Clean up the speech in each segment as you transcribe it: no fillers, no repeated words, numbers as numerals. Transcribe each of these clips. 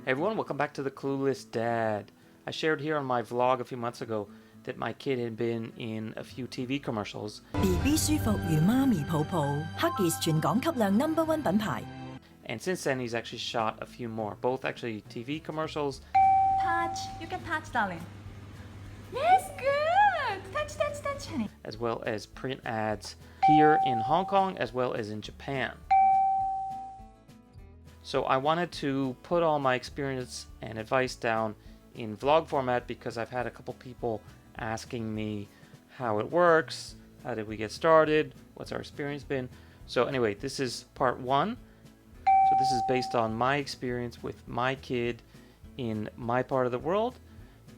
Hey everyone, welcome back to the Clueless Dad. I shared here on my vlog a few months ago that my kid had been in a few TV commercials. BB 舒服如媽咪抱抱，Huggies 全港級量 No.1 品牌。And since then, he's actually shot a few more, both actually TV commercials. Touch. You can touch, darling. Yes, good. Touch, touch, touch, honey. As well as print ads here in Hong Kong as well as in Japan. So I wanted to put all my experience and advice down in vlog format because I've had a couple people asking me how it works, how did we get started, what's our experience been. So anyway, this is part one. So this is based on my experience with my kid in my part of the world.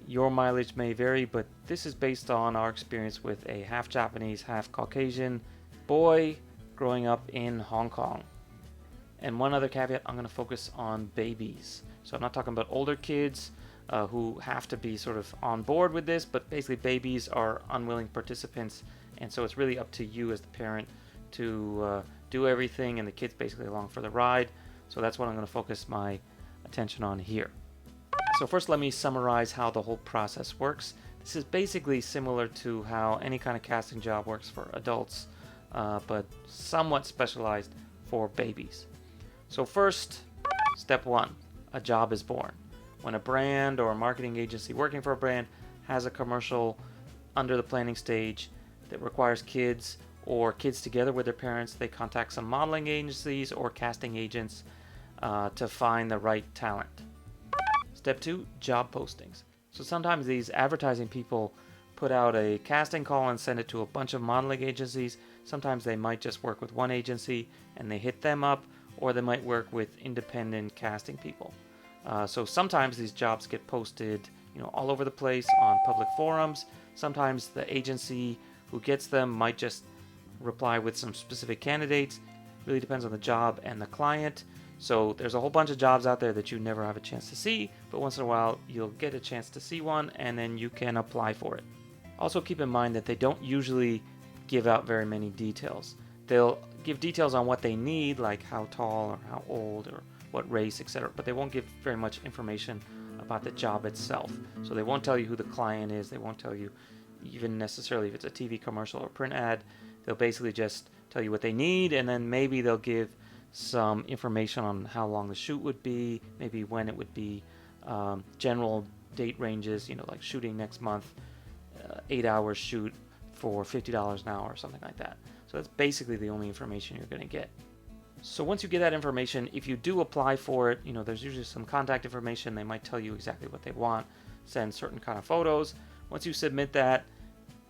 Your mileage may vary, but this is based on our experience with a half Japanese, half Caucasian boy growing up in Hong Kong. And one other caveat, I'm going to focus on babies. So I'm not talking about older kids who have to be sort of on board with this, but basically babies are unwilling participants, and so it's really up to you as the parent to do everything, and the kid's basically along for the ride. So that's what I'm going to focus my attention on here. So first, let me summarize how the whole process works. This is basically similar to how any kind of casting job works for adults, but somewhat specialized for babies. So first, step one, a job is born. When a brand or a marketing agency working for a brand has a commercial under the planning stage that requires kids or kids together with their parents, they contact some modeling agencies or casting agents to find the right talent. Step two, job postings. So sometimes these advertising people put out a casting call and send it to a bunch of modeling agencies. Sometimes they might just work with one agency and they hit them up, or they might work with independent casting people. So sometimes these jobs get posted, all over the place on public forums. Sometimes the agency who gets them might just reply with some specific candidates. Really depends on the job and the client. So there's a whole bunch of jobs out there that you never have a chance to see, but once in a while you'll get a chance to see one and then you can apply for it. Also keep in mind that they don't usually give out very many details. They'll give details on what they need, like how tall or how old or what race, etc., but they won't give very much information about the job itself. So they won't tell you who the client is. They won't tell you even necessarily if it's a TV commercial or print ad. They'll basically just tell you what they need, and then maybe they'll give some information on how long the shoot would be, maybe when it would be, general date ranges, like shooting next month, 8-hour shoot for $50 an hour or something like that. So that's basically the only information you're going to get. So once you get that information, if you do apply for it, there's usually some contact information. They might tell you exactly what they want, send certain kind of photos. Once you submit that,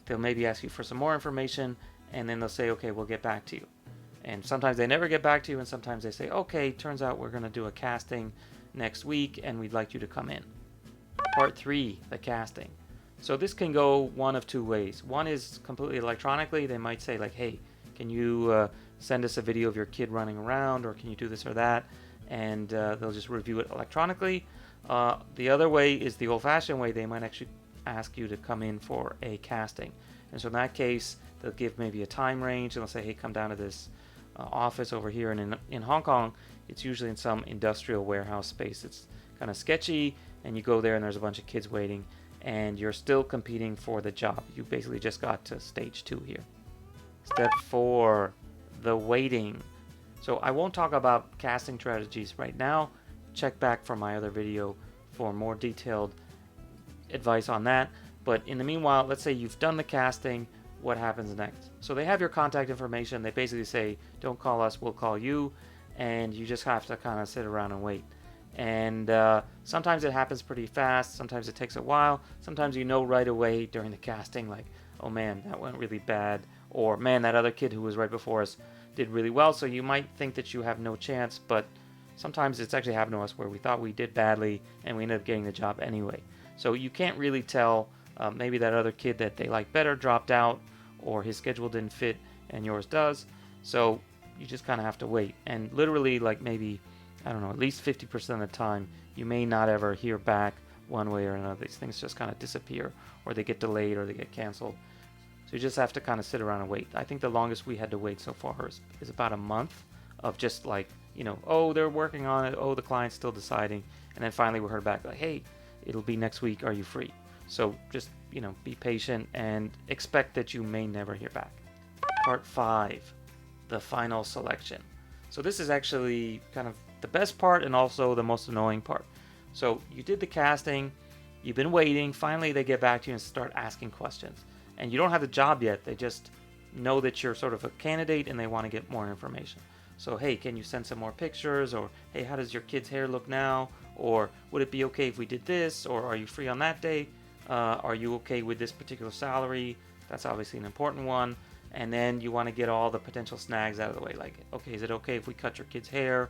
they'll maybe ask you for some more information, and then they'll say, okay, we'll get back to you. And sometimes they never get back to you, and sometimes they say, okay, turns out we're going to do a casting next week, and we'd like you to come in. Part three, the casting. So this can go one of two ways. One is completely electronically. They might say like, hey, can you send us a video of your kid running around, or can you do this or that? And they'll just review it electronically. The other way is the old-fashioned way. They might actually ask you to come in for a casting. And so in that case, they'll give maybe a time range, and they'll say, hey, come down to this office over here. And in Hong Kong, it's usually in some industrial warehouse space. It's kind of sketchy, and you go there and there's a bunch of kids waiting, and you're still competing for the job. You basically just got to stage 2 here. Step 4, the waiting. So I won't talk about casting strategies right now. Check back for my other video for more detailed advice on that. But in the meanwhile, let's say you've done the casting, what happens next? So they have your contact information. They basically say, don't call us, we'll call you. And you just have to kind of sit around and wait. And sometimes it happens pretty fast. Sometimes it takes a while. Sometimes you know right away during the casting, like, oh man, that went really bad. Or man, that other kid who was right before us did really well. So you might think that you have no chance, but sometimes it's actually happened to us where we thought we did badly and we ended up getting the job anyway. So you can't really tell. Maybe that other kid that they like better dropped out, or his schedule didn't fit and yours does. So you just kind of have to wait. And literally, like maybe, I don't know, at least 50% of the time, you may not ever hear back one way or another. These things just kind of disappear, or they get delayed, or they get canceled. So you just have to kind of sit around and wait. I think the longest we had to wait so far is about a month of just like oh, they're working on it. Oh, the client's still deciding. And then finally we heard back like, hey, it'll be next week. Are you free? So just, be patient and expect that you may never hear back. Part 5, the final selection. So this is actually kind of the best part and also the most annoying part. So you did the casting, you've been waiting, finally they get back to you and start asking questions. And you don't have the job yet, they just know that you're sort of a candidate and they want to get more information. So, hey, can you send some more pictures? Or, hey, how does your kid's hair look now? Or, would it be okay if we did this? Or, are you free on that day? Are you okay with this particular salary? That's obviously an important one. And then you want to get all the potential snags out of the way. Like, okay, is it okay if we cut your kid's hair?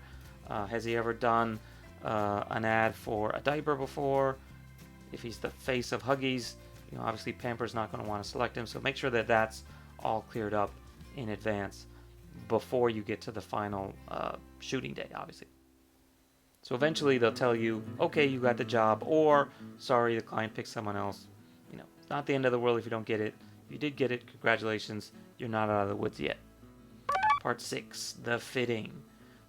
Has he ever done an ad for a diaper before? If he's the face of Huggies, obviously Pamper's not going to want to select him. So make sure that that's all cleared up in advance before you get to the final shooting day, obviously. So eventually they'll tell you, okay, you got the job, or sorry, the client picked someone else. It's not the end of the world if you don't get it. If you did get it, congratulations, you're not out of the woods yet. Part 6, the fitting.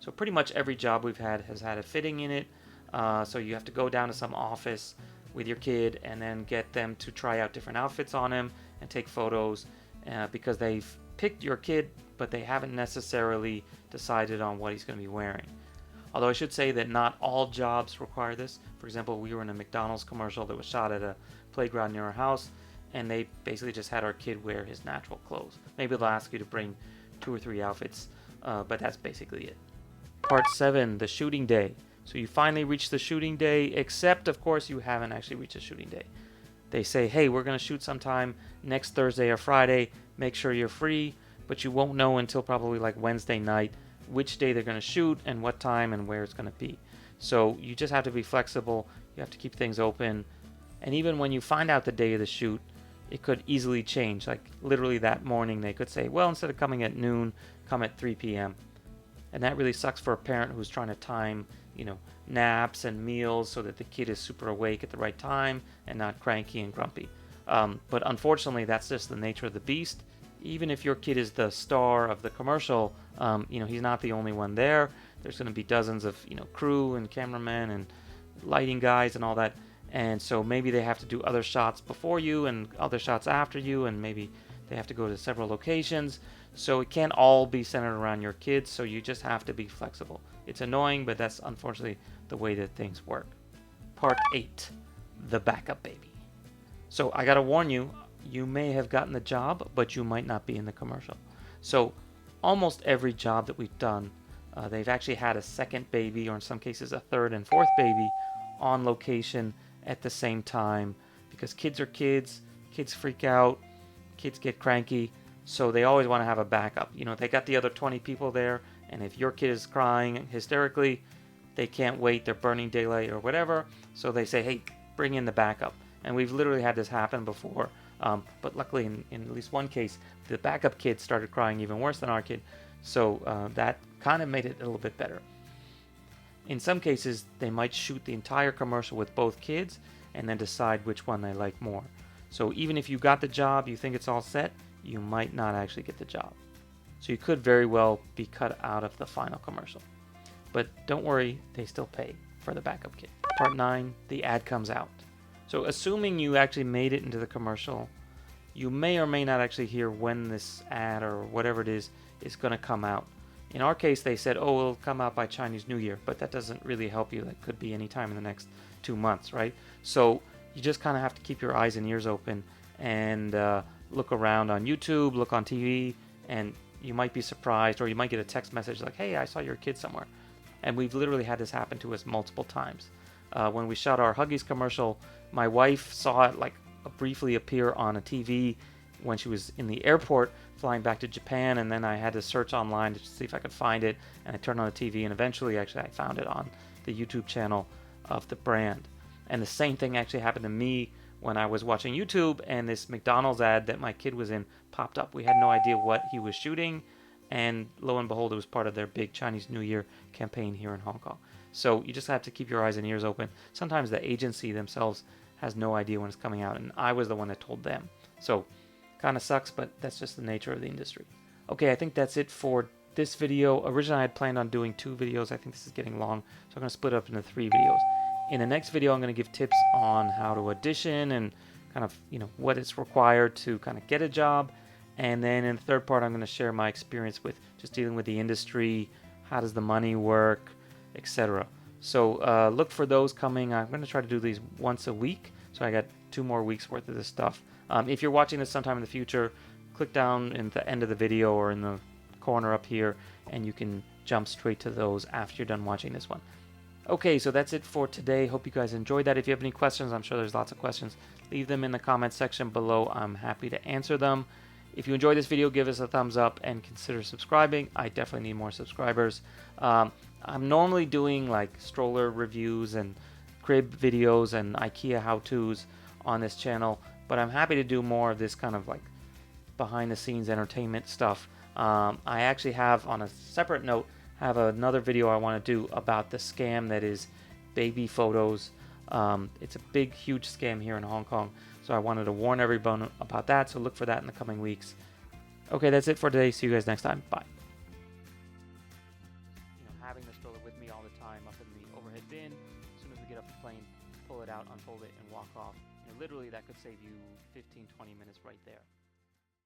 So pretty much every job we've had has had a fitting in it. So you have to go down to some office with your kid and then get them to try out different outfits on him and take photos because they've picked your kid, but they haven't necessarily decided on what he's going to be wearing. Although I should say that not all jobs require this. For example, we were in a McDonald's commercial that was shot at a playground near our house, and they basically just had our kid wear his natural clothes. Maybe they'll ask you to bring 2 or 3 outfits, but that's basically it. Part 7, the shooting day. So you finally reach the shooting day, except of course you haven't actually reached the shooting day. They say, hey, we're going to shoot sometime next Thursday or Friday. Make sure you're free, but you won't know until probably like Wednesday night which day they're going to shoot and what time and where it's going to be. So you just have to be flexible. You have to keep things open. And even when you find out the day of the shoot, it could easily change. Like literally that morning, they could say, well, instead of coming at noon, come at 3 p.m. And that really sucks for a parent who's trying to time, naps and meals so that the kid is super awake at the right time and not cranky and grumpy. But unfortunately, that's just the nature of the beast. Even if your kid is the star of the commercial, he's not the only one there. There's going to be dozens of, crew and cameramen and lighting guys and all that. And so maybe they have to do other shots before you and other shots after you, and maybe they have to go to several locations. So it can't all be centered around your kids, so you just have to be flexible. It's annoying, but that's unfortunately the way that things work. Part 8, the backup baby. So I gotta warn you, you may have gotten the job, but you might not be in the commercial. So almost every job that we've done, they've actually had a second baby, or in some cases a third and fourth baby, on location at the same time, because kids are kids freak out, kids get cranky, so they always want to have a backup. They got the other 20 people there, and if your kid is crying hysterically, they can't wait, they're burning daylight or whatever, so they say, hey, bring in the backup. And we've literally had this happen before, but luckily in at least one case, the backup kid started crying even worse than our kid, so that kind of made it a little bit better. In some cases, they might shoot the entire commercial with both kids and then decide which one they like more. So even if you got the job, you think it's all set, you might not actually get the job. So you could very well be cut out of the final commercial. But don't worry, they still pay for the backup kid. Part 9, the ad comes out. So assuming you actually made it into the commercial, you may or may not actually hear when this ad or whatever it is going to come out. In our case, they said, oh, it'll come out by Chinese New Year, but that doesn't really help you. That could be any time in the next 2 months, right? So you just kind of have to keep your eyes and ears open and look around on YouTube, look on TV, and you might be surprised, or you might get a text message like, hey, I saw your kid somewhere. And we've literally had this happen to us multiple times. When we shot our Huggies commercial, my wife saw it like briefly appear on a TV when she was in the airport flying back to Japan, and then I had to search online to see if I could find it, and I turned on the TV, and eventually actually I found it on the YouTube channel of the brand. And the same thing actually happened to me when I was watching YouTube, and this McDonald's ad that my kid was in popped up. We had no idea what he was shooting, and lo and behold, it was part of their big Chinese New Year campaign here in Hong Kong. So you just have to keep your eyes and ears open. Sometimes the agency themselves has no idea when it's coming out, and I was the one that told them. So kind of sucks, but that's just the nature of the industry. Okay, I think that's it for this video, originally I had planned on doing 2 videos. I think this is getting long, so I'm going to split it up into 3 videos. In the next video, I'm going to give tips on how to audition and kind of, what is required to kind of get a job. And then in the third part, I'm going to share my experience with just dealing with the industry, how does the money work, etc. So look for those coming. I'm going to try to do these once a week, so I got 2 more weeks worth of this stuff. If you're watching this sometime in the future, click down in the end of the video or in the corner up here, and you can jump straight to those after you're done watching this one. Okay, so that's it for today. Hope you guys enjoyed that. If you have any questions, I'm sure there's lots of questions, leave them in the comment section below. I'm happy to answer them. If you enjoyed this video, give us a thumbs up and consider subscribing. I definitely need more subscribers. I'm normally doing like stroller reviews and crib videos and IKEA how-tos on this channel, but I'm happy to do more of this kind of like behind the scenes entertainment stuff. I actually have, on a separate note, have another video I want to do about the scam that is baby photos. It's a big, huge scam here in Hong Kong, so I wanted to warn everyone about that, so look for that in the coming weeks. Okay, that's it for today. See you guys next time. Bye. Having the stroller with me all the time up in the overhead bin. As soon as we get off the plane, pull it out, unfold it, and walk off. Literally, that could save you 15-20 minutes right there.